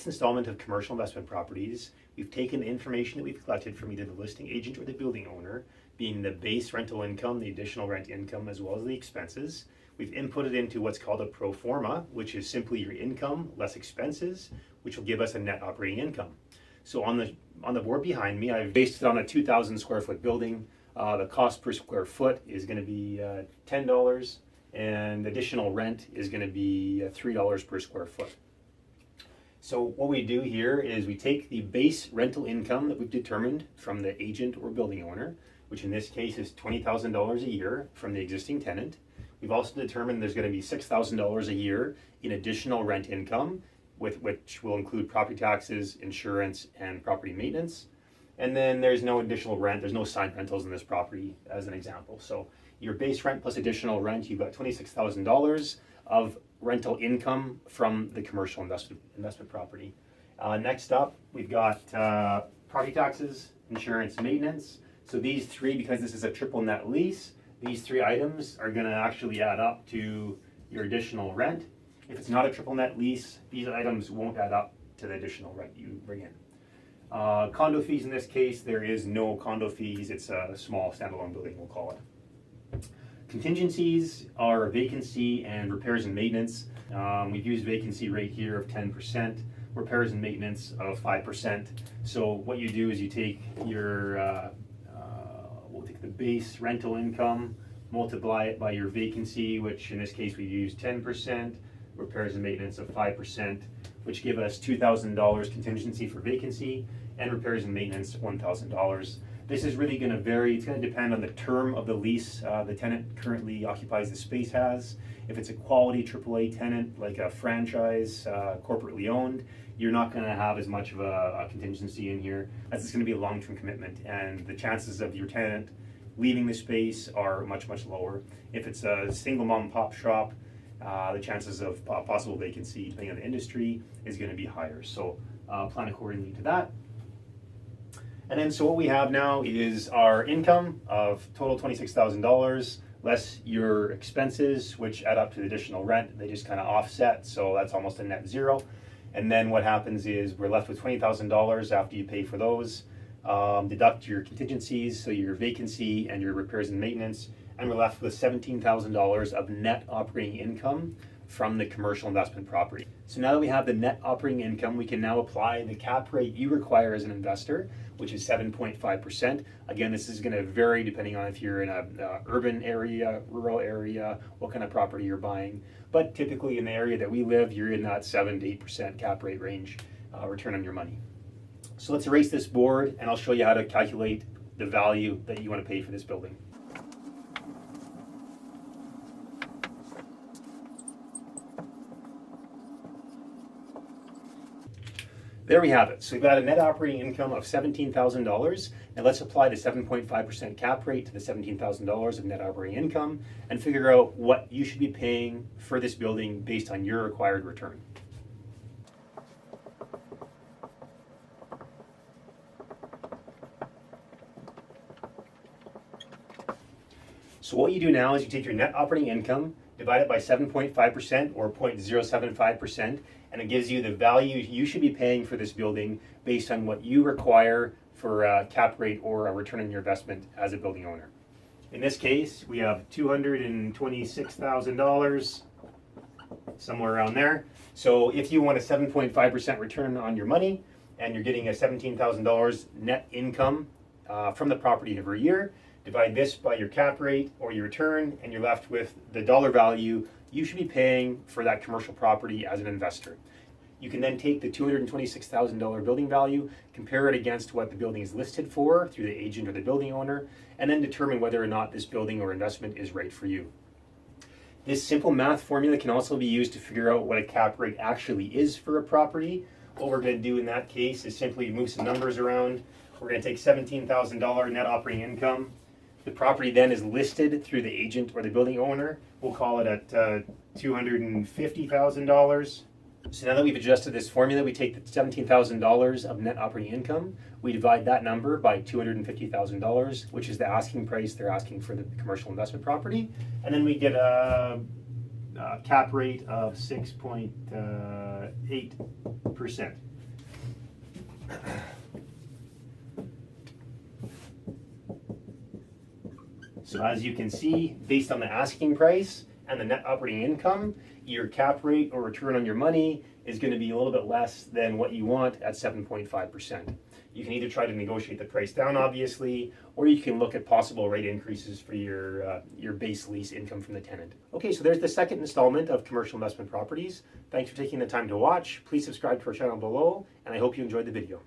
installment of commercial investment properties, we've taken the information that we've collected from either the listing agent or the building owner, being the base rental income, the additional rent income, as well as the expenses. We've inputted into what's called a pro forma, which is simply your income less expenses, which will give us a net operating income. So on the board behind me, I've based it on a 2,000 square foot building. The cost per square foot is going to be $10, and additional rent is going to be $3 per square foot. So what we do here is we take the base rental income that we've determined from the agent or building owner, which in this case is $20,000 a year from the existing tenant. We've also determined there's going to be $6,000 a year in additional rent income, which will include property taxes, insurance, and property maintenance. And then there's no additional rent, there's no side rentals in this property as an example. So your base rent plus additional rent, you've got $26,000 of rental income from the commercial investment property. Next up, we've got property taxes, insurance, maintenance. So these three, because this is a triple net lease, these three items are gonna actually add up to your additional rent. If it's not a triple net lease, these items won't add up to the additional rent you bring in. Condo fees in this case, there is no condo fees. It's a small standalone building, we'll call it. Contingencies are vacancy and repairs and maintenance. We've used vacancy rate here of 10%, repairs and maintenance of 5%. So what you do is you take your, we'll take the base rental income, multiply it by your vacancy, which in this case we use 10%, repairs and maintenance of 5%, which give us $2,000 contingency for vacancy, and repairs and maintenance $1,000. This is really going to vary. It's going to depend on the term of the lease the tenant currently occupies the space has. If it's a quality AAA tenant, like a franchise, corporately owned, you're not going to have as much of a contingency in here, as it's going to be a long-term commitment, and the chances of your tenant leaving the space are much, much lower. If it's a single mom and pop shop, the chances of possible vacancy, depending on the industry, is going to be higher. So plan accordingly to that. And then so what we have now is our income of total $26,000 less your expenses, which add up to the additional rent. They just kind of offset, so that's almost a net zero. And then what happens is we're left with $20,000 after you pay for those. Deduct your contingencies, so your vacancy and your repairs and maintenance, and we're left with $17,000 of net operating income from the commercial investment property. So now that we have the net operating income, we can now apply the cap rate you require as an investor, which is 7.5%. Again, this is going to vary depending on if you're in an urban area, rural area, what kind of property you're buying. But typically in the area that we live, you're in that 7 to 8% cap rate range return on your money. So let's erase this board and I'll show you how to calculate the value that you want to pay for this building. There we have it. So we've got a net operating income of $17,000. Now let's apply the 7.5% cap rate to the $17,000 of net operating income and figure out what you should be paying for this building based on your required return. So what you do now is you take your net operating income, divide it by 7.5% or 0.075%, and it gives you the value you should be paying for this building based on what you require for a cap rate or a return on your investment as a building owner. In this case, we have $226,000, somewhere around there. So if you want a 7.5% return on your money and you're getting a $17,000 net income from the property every year, divide this by your cap rate or your return, and you're left with the dollar value you should be paying for that commercial property as an investor. You can then take the $226,000 building value, compare it against what the building is listed for through the agent or the building owner, and then determine whether or not this building or investment is right for you. This simple math formula can also be used to figure out what a cap rate actually is for a property. What we're going to do in that case is simply move some numbers around. We're going to take $17,000 net operating income. The property then is listed through the agent or the building owner. We'll call it at $250,000. So now that we've adjusted this formula, we take the $17,000 of net operating income, we divide that number by $250,000, which is the asking price they're asking for the commercial investment property, and then we get a cap rate of 6.8%. So as you can see, based on the asking price and the net operating income, your cap rate or return on your money is going to be a little bit less than what you want at 7.5%. You can either try to negotiate the price down, obviously, or you can look at possible rate increases for your base lease income from the tenant. Okay, so there's the second installment of Commercial Investment Properties. Thanks for taking the time to watch. Please subscribe to our channel below, and I hope you enjoyed the video.